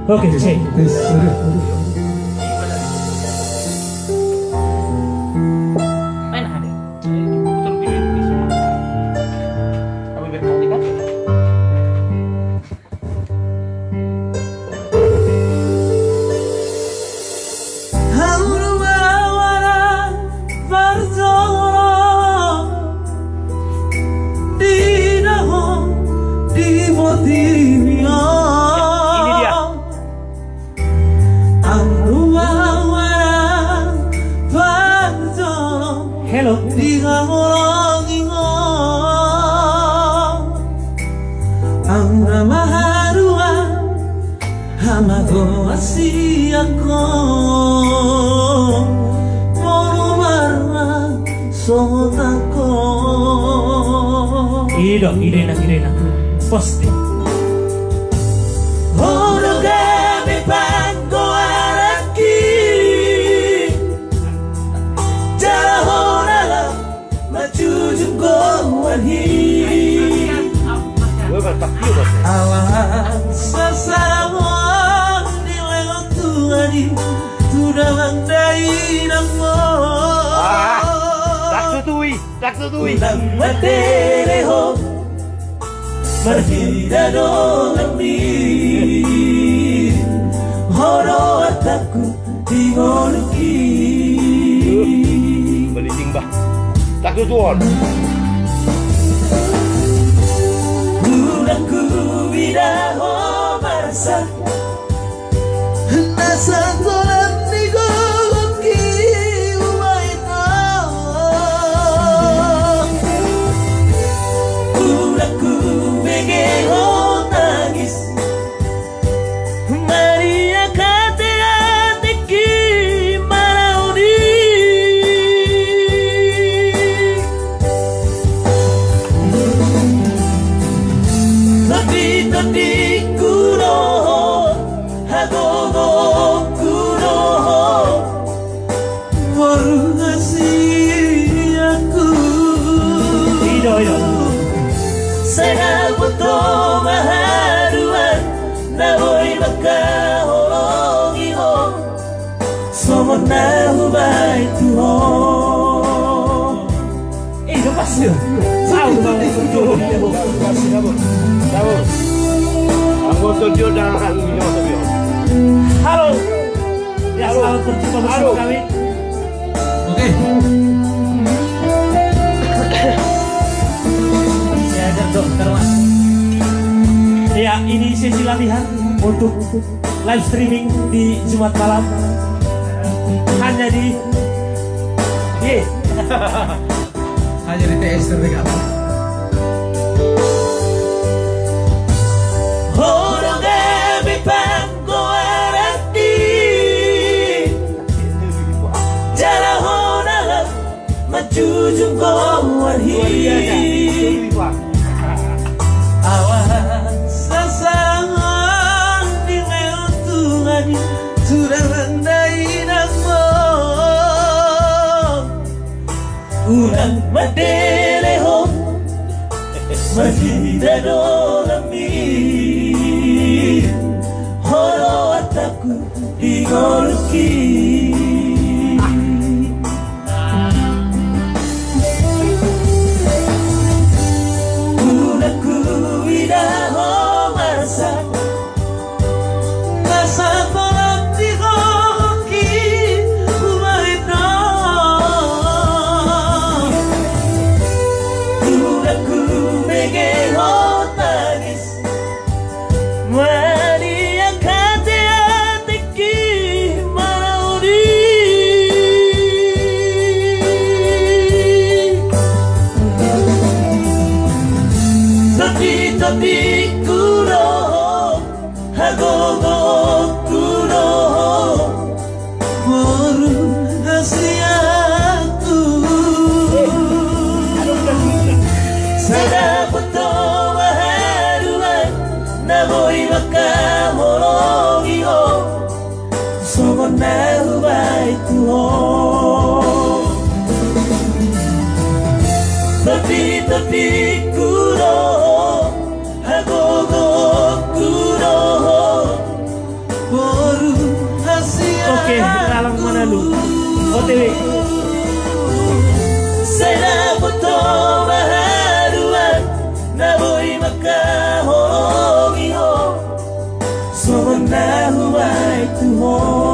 Oke, cek. Main ada. Putar video ini semua. Kamu berarti kan? Hello. Ang ramaharua hamago asiyako monomara sotako. Irena. Posti. Orogami pango araki jarahona majujungo wanhi awan sasaramon di lewat tuari tudang dainamo Taksutui Ulang matereho marhidano nami horo ataku tingoluki Beliting bah Taksutuon Ulang kubidaho marasa nasa kolam nigo ki umaito Ulang kubigeho tangis Maria katea teki marauni Tati kuroho hagogo kuroho warungasi aku Ido Saya butuh maharuan Nawoi baka holongi ho Somot nahu bai tuho Ido pasti. Anggota dia dan minum Halo. Ya, selamat berjumpa bersama kami. Oke Saya ada dokter Mas. Ya, ini sesi latihan untuk live streaming di Jumat malam. Hanya di hanya di TS terdekat Horogami pango arati Jarahona majujung kawarhi Awan sasangan di leuntungan sudah landai namo Ulang madeleho mahidano nami horo ataku digoluki Unaku idaho marasa nasa kolam digoluki umaito Unaku megeho tangis Maria katea teki marauni Tati kuroho hagogo kuroho Moru hasiaku Sada puto maharuan Namoi baka holongi ho Somot nahu bai tuho Tati kuroho hagogo kuroho OTW. Saya butuh baharuan Naboi maka hongi ho Sona huai tu ho